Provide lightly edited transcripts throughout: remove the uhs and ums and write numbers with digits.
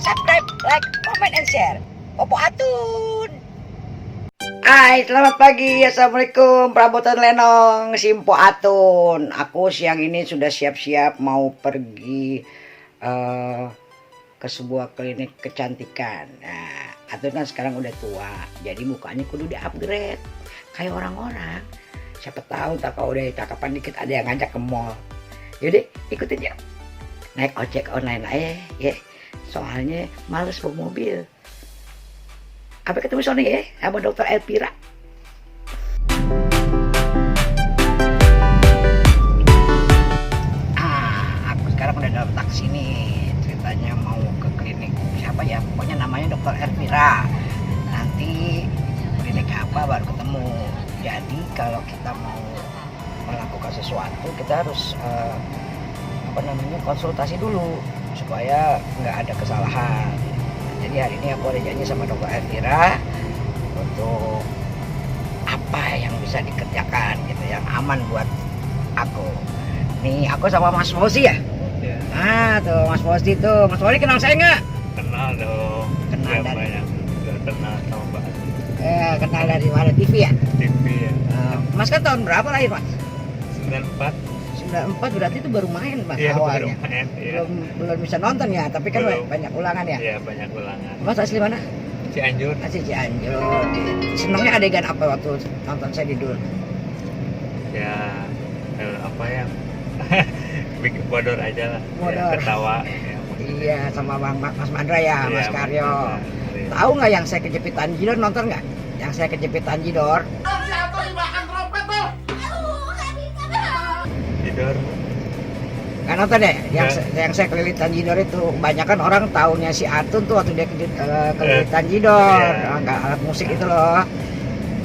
subscribe, like, comment, and share. Popo Atun. Hai, selamat pagi. Assalamualaikum. Perabotan Lenong, Simpo Atun. Aku siang ini sudah siap-siap mau pergi ke sebuah klinik kecantikan. Nah, Atun kan sekarang udah tua, jadi mukanya kudu di-upgrade kayak orang-orang. Siapa tahu tak kalau udah cakapan dikit ada yang ngajak ke mall. Yaudah, ikutin ya. Naik ojek online aja ya. Soalnya males bawa mobil. Sampai ketemu Sony ya sama Dokter Elvira. Aku sekarang udah dalam taksi nih. Ceritanya mau ke klinik siapa ya? Pokoknya namanya Dokter Elvira. Nanti klinik apa baru ketemu. Jadi kalau kita mau melakukan sesuatu kita harus konsultasi dulu supaya nggak ada kesalahan. Jadi hari ini aku ada janji sama Dokter Elvira untuk apa yang bisa dikerjakan gitu yang aman buat aku. Nih aku sama Mas Fauzi ya. Tuh Mas Fauzi tuh. Mas Fauzi kenal saya nggak? Kenal dong. Kenal Siapa dari yang nggak kenal sama Mbak? kenal dari mana, TV ya? TV ya. Mas kan tahun berapa lahir Mas? 94. 94 berarti itu baru main Mas Iya, awalnya. baru main, iya. Belum bisa nonton ya, tapi kan Belum. banyak ulangan ya. Iya, banyak ulangan. Mas asli mana? Cianjur. Asli Cianjur. Senangnya adegan apa waktu nonton saya di Dul? Ya, apa yang bikin bodor aja lah. Bodor. Ya, ketawa. Ya, Iya, sama Mas Mandra ya, Iya, Mas Karyo. Iya. Tahu nggak yang saya kejepit Tanjidor, nonton nggak? Yang saya kejepit Tanjidor. Tidur. Nggak nonton deh, Nggak. yang saya kelilit Tanjidor itu kebanyakan orang taunya si Atun tuh waktu dia kelilit Tanjidor, Iya. nggak alat musik itu loh.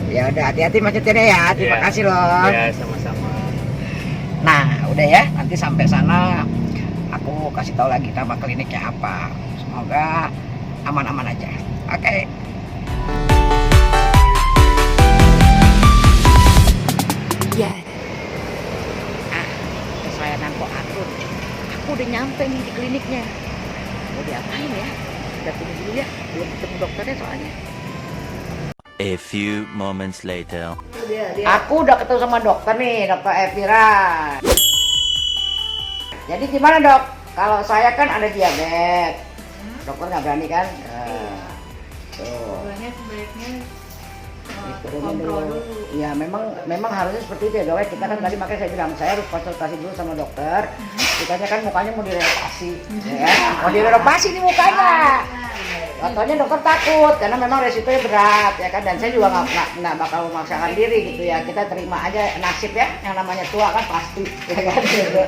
Ya udah, hati-hati macetnya ya, terima Iya. kasih loh. Ya, sama-sama. Nah udah ya, nanti sampai sana aku kasih tahu lagi nama kliniknya apa. Semoga aman-aman aja. Oke. Ya. Saya Popo Atun. Aku udah nyampe nih di kliniknya. Mau diapain ya? Udah tunggu dulu ya, belum ketemu dokternya soalnya. A few moments later. Aku udah ketemu sama dokter nih, Dokter Elvira. Jadi gimana dok? Kalau saya kan ada diabetes, dokter nggak berani kan? Tuh. Sebaiknya Diturunin kontrol dulu. dulu. Ya memang harusnya seperti itu ya dok. Kita kan tadi makanya saya bilang saya harus konsultasi dulu sama dokter. Kitanya kan mukanya mau direnovasi, ya kan? Mau direnovasi nih mukanya. Katanya dokter takut karena memang resikonya berat ya kan, dan saya juga nggak bakal memaksakan diri gitu ya. Kita terima aja nasib ya, yang namanya tua kan pasti ya kan.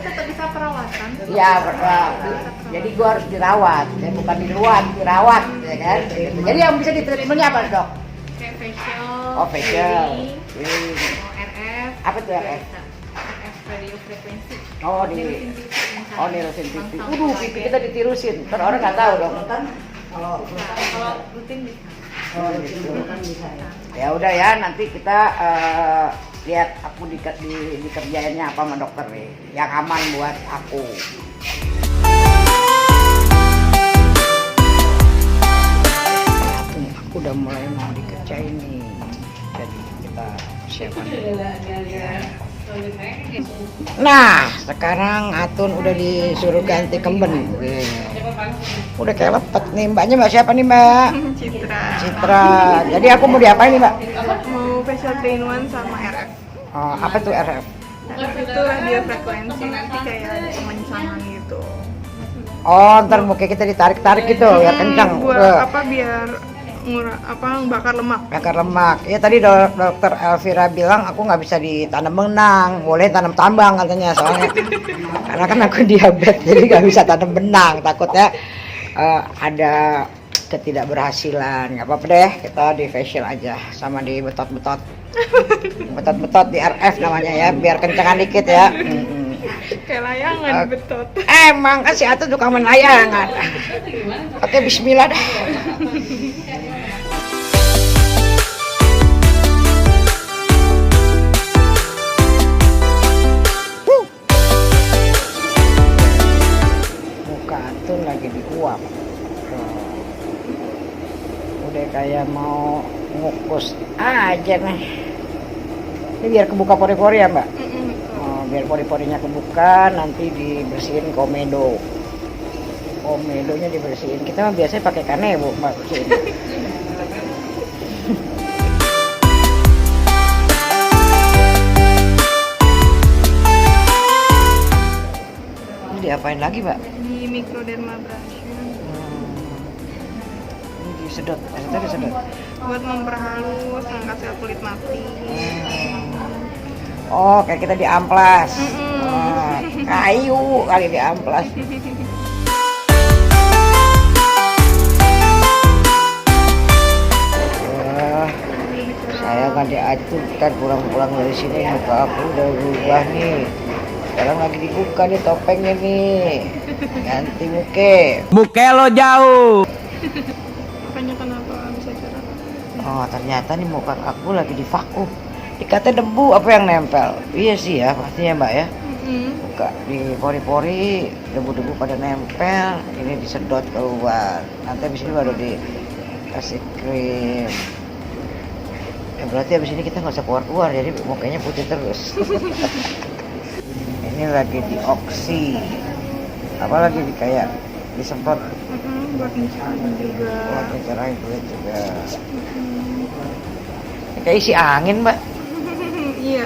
Tetap bisa perawatan. Iya, jadi gua harus dirawat, ya bukan diruat, dirawat ya kan. Jadi yang bisa ditreatmentnya apa dok? Kayak facial. Oh facial. peeling, RF. Apa tuh RF? RF radio frekuensi. Oh nirusin pipi. Pipi kita ditirusin, ntar orang nggak tahu dong. Kalau rutin bisa. Oh gitu. Ya udah ya, nanti kita lihat aku dikerjainnya apa sama dokter nih, yang aman buat aku. Aku udah mulai mau dikerjain nih, jadi kita siapkan. Nah, sekarang Atun udah disuruh ganti kemben. Udah kayak lepet nih, mbaknya mbak siapa nih mbak? Citra. Jadi aku mau diapain nih mbak? Mau facial 3-in-1 sama RF. Oh, apa tuh RF? RF itu radio frekuensi, nanti kayak ada kemencangan gitu. Oh, ntar muka kita ditarik-tarik gitu, biar kencang. Buat apa? Biar bakar lemak. Bakar lemak. Ya tadi dokter Elvira bilang aku nggak bisa ditanam benang, boleh tanam tambang katanya soalnya. Karena kan aku diabetes, jadi nggak bisa tanam benang. Takutnya ada ketidakberhasilan. Nggak apa-apa deh, kita di facial aja sama di betot-betot. Betot-betot di RF namanya ya, biar kencangan dikit ya. Kayak layangan betot. Emang kan si Atun tukang main layangan. Oke, bismillah dah. Muka Atun lagi diuap. Udah kayak mau ngukus aja nih. Ini biar kebuka pori-pori ya mbak? Oh, biar pori-porinya kebuka, nanti dibersihin komedo. Komedonya dibersihin. Kita mah biasanya pakai kanebo mbak. Ini diapain lagi mbak? Di microdermabrasion Ini disedot, maksudnya disedot. buat memperhalus, angkat sel kulit mati. Oh, kayak kita di amplas. Mm-mm. Oh, kayu kali di amplas. Wah, saya nggak diatur kan pulang-pulang dari sini muka aku udah berubah nih. Sekarang lagi dibuka nih topengnya nih. Ganti muke. Muka lo jauh. Makanya kenapa bisa cerah? Oh, ternyata nih muka aku lagi divakum. Dikata debu apa yang nempel? Iya sih ya, pastinya mbak ya. Buka di pori-pori, debu-debu pada nempel. Ini disedot keluar. Nanti habis ini baru dikasih krim. Ya berarti habis ini kita nggak usah keluar-keluar, jadi mukanya putih terus. Ini lagi dioksi. Apalagi di kayak disemprot Buat mencerahin juga. buat mencerahin kulit juga. Ini kayak isi angin mbak. Iya.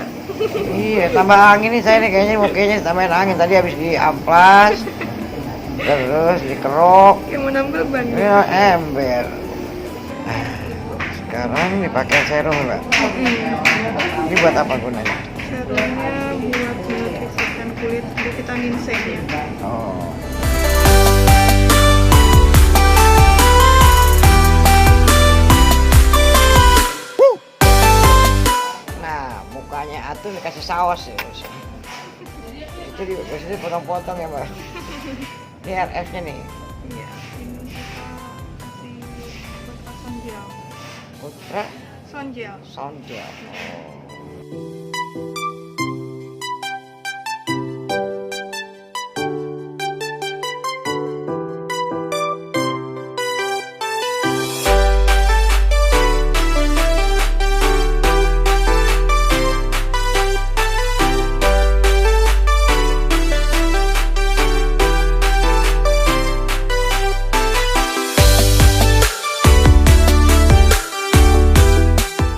Iya, tambah angin nih saya nih kayaknya mukanya tambahin angin. Tadi habis diamplas, terus dikerok, Yang mau nambah ban. ya ember. Sekarang dipakai serum mbak. Ini buat apa gunanya? Serumnya buat menutrisikan kulit di vitamin C-nya. Oh. Nah, mukanya Atu dikasih saus ya. Itu di maksudnya potong-potong ya mbak. Ini RF-nya nih. Iya. Si sonjel. Ultra Sonjel. Soundgel.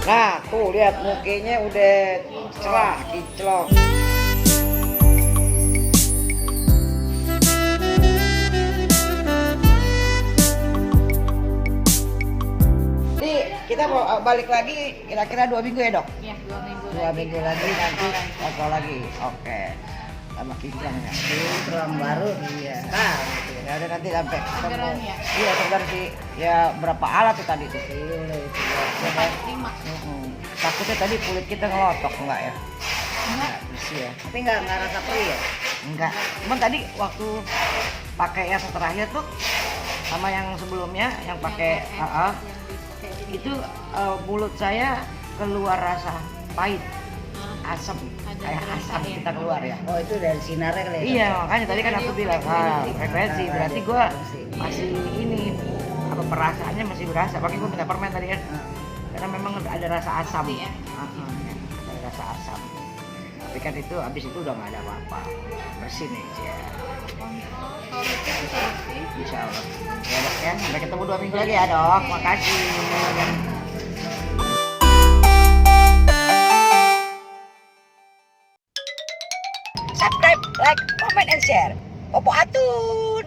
Nah, tuh lihat mukanya udah cerah, kinclong. Nih, kita mau balik lagi kira-kira 2 minggu ya dok? Iya, 2 minggu. 2 minggu lagi nanti foto lagi. Oke. Sama kinclongnya. Tulang baru. Iya. Nah, ya udah nanti sampai ketemu. Beneran ya? Iya, sebentar sih. Ya berapa alat tuh tadi tuh? Ya, kan? 5. Takutnya tadi kulit kita ngelotok enggak ya? Enggak, bersih ya. Tapi nggak rasa perih ya? Enggak. Cuman tadi waktu pakai yang terakhir tuh sama yang sebelumnya yang pakai itu mulut saya keluar rasa pahit, asam, kayak asam kita keluar ya. Oh, itu dari sinarnya kali ya? Iya, makanya tadi kan aku bilang frekuensi, berarti gua masih ini apa perasaannya masih berasa. Pakai gua minta permen tadi kan. Karena memang ada rasa asam. Ada rasa asam. Tapi kan itu habis itu udah nggak ada apa-apa. Bersih nih ya. Insya Allah. Ya dok ya, sampai ketemu 2 minggu lagi ya dok. Makasih. Subscribe, like, comment, and share. Popo Atun.